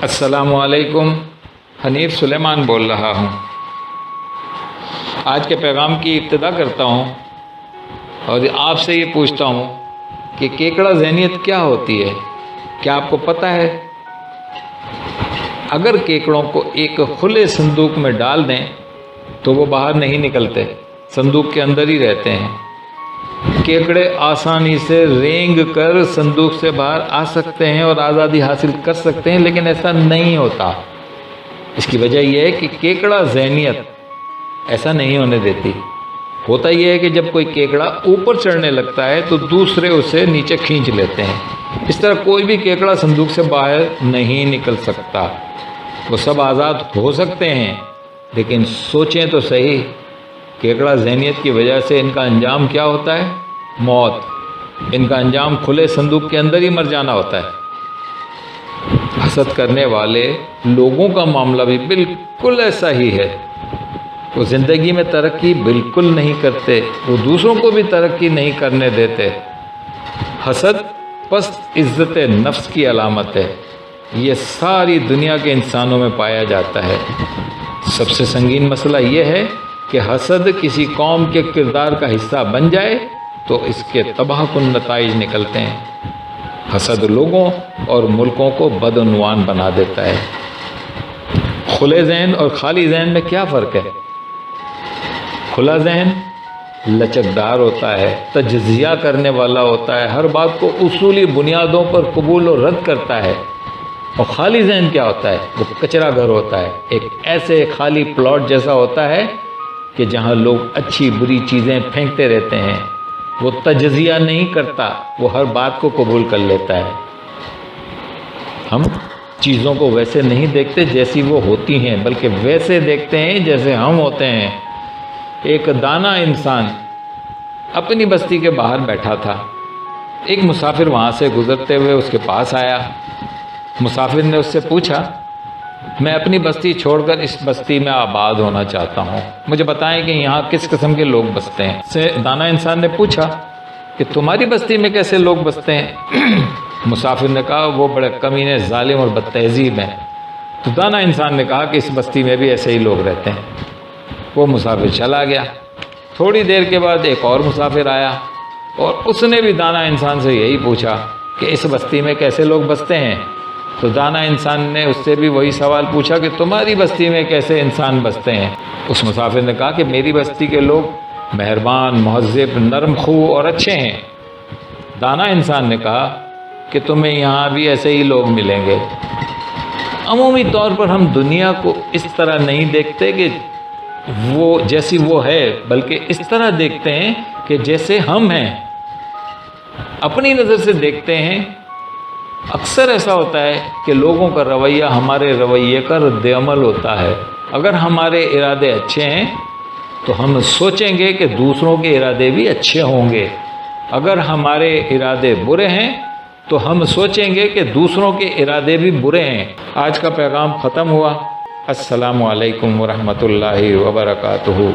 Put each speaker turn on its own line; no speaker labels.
अस्सलामु अलैकुम। हनीफ सुलेमान बोल रहा हूँ। आज के पैगाम की इब्तिदा करता हूँ और आपसे ये पूछता हूँ कि केकड़ा ज़हनियत क्या होती है? क्या आपको पता है? अगर केकड़ों को एक खुले संदूक में डाल दें तो वो बाहर नहीं निकलते, संदूक के अंदर ही रहते हैं। केकड़े आसानी से रेंग कर संदूक से बाहर आ सकते हैं और आज़ादी हासिल कर सकते हैं, लेकिन ऐसा नहीं होता। इसकी वजह यह है कि केकड़ा ज़हनियत ऐसा नहीं होने देती। होता यह है कि जब कोई केकड़ा ऊपर चढ़ने लगता है तो दूसरे उसे नीचे खींच लेते हैं। इस तरह कोई भी केकड़ा संदूक से बाहर नहीं निकल सकता। वो सब आज़ाद हो सकते हैं, लेकिन सोचें तो सही, केकड़ा ज़हनियत की वजह से इनका अंजाम क्या होता है? मौत। इनका अंजाम खुले संदूक के अंदर ही मर जाना होता है। हसद करने वाले लोगों का मामला भी बिल्कुल ऐसा ही है। वो ज़िंदगी में तरक्की बिल्कुल नहीं करते, वो दूसरों को भी तरक्की नहीं करने देते। हसद पस्त इज़्ज़त नफ्स की अलामत है। ये सारी दुनिया के इंसानों में पाया जाता है। सबसे संगीन मसला ये है कि हसद किसी कौम के किरदार का हिस्सा बन जाए तो इसके तबाहकुन नताइज निकलते हैं। हसद लोगों और मुल्कों को बदउन्वान बना देता है। खुले ज़हन और खाली ज़हन में क्या फ़र्क है? खुला ज़हन लचकदार होता है, तजज़िया करने वाला होता है, हर बात को उसूली बुनियादों पर कबूल और रद्द करता है। और खाली ज़हन क्या होता है? वो कचरा घर होता है, एक ऐसे खाली प्लॉट जैसा होता है कि जहाँ लोग अच्छी बुरी चीज़ें फेंकते रहते हैं। वो तजज़िया नहीं करता, वो हर बात को कबूल कर लेता है। हम चीज़ों को वैसे नहीं देखते जैसी वो होती हैं, बल्कि वैसे देखते हैं जैसे हम होते हैं। एक दाना इंसान अपनी बस्ती के बाहर बैठा था। एक मुसाफिर वहाँ से गुज़रते हुए उसके पास आया। मुसाफिर ने उससे पूछा, मैं अपनी बस्ती छोड़कर इस बस्ती में आबाद होना चाहता हूँ, मुझे बताएं कि यहाँ किस किस्म के लोग बसते हैं। से दाना इंसान ने पूछा कि तुम्हारी बस्ती में कैसे लोग बसते हैं? मुसाफिर ने कहा, वो बड़े कमीने, जालिम और बदतहज़ीब हैं। तो दाना इंसान ने कहा कि इस बस्ती में भी ऐसे ही लोग रहते हैं। वो मुसाफिर चला गया। थोड़ी देर के बाद एक और मुसाफिर आया और उसने भी दाना इंसान से यही पूछा कि इस बस्ती में कैसे लोग बसते हैं। तो दाना इंसान ने उससे भी वही सवाल पूछा कि तुम्हारी बस्ती में कैसे इंसान बसते हैं। उस मुसाफिर ने कहा कि मेरी बस्ती के लोग मेहरबान, मुहज़्ज़िब, नरम ख़ू और अच्छे हैं। दाना इंसान ने कहा कि तुम्हें यहाँ भी ऐसे ही लोग मिलेंगे। अमूमी तौर पर हम दुनिया को इस तरह नहीं देखते कि वो जैसी वो है, बल्कि इस तरह देखते हैं कि जैसे हम हैं। अपनी नज़र से देखते हैं। अक्सर ऐसा होता है कि लोगों का रवैया हमारे रवैये का रद्द-ए-अमल होता है। अगर हमारे इरादे अच्छे हैं तो हम सोचेंगे कि दूसरों के इरादे भी अच्छे होंगे। अगर हमारे इरादे बुरे हैं तो हम सोचेंगे कि दूसरों के इरादे भी बुरे हैं। आज का पैगाम ख़त्म हुआ। अस्सलामु अलैकुम व रहमतुल्लाहि व बरकातुहू।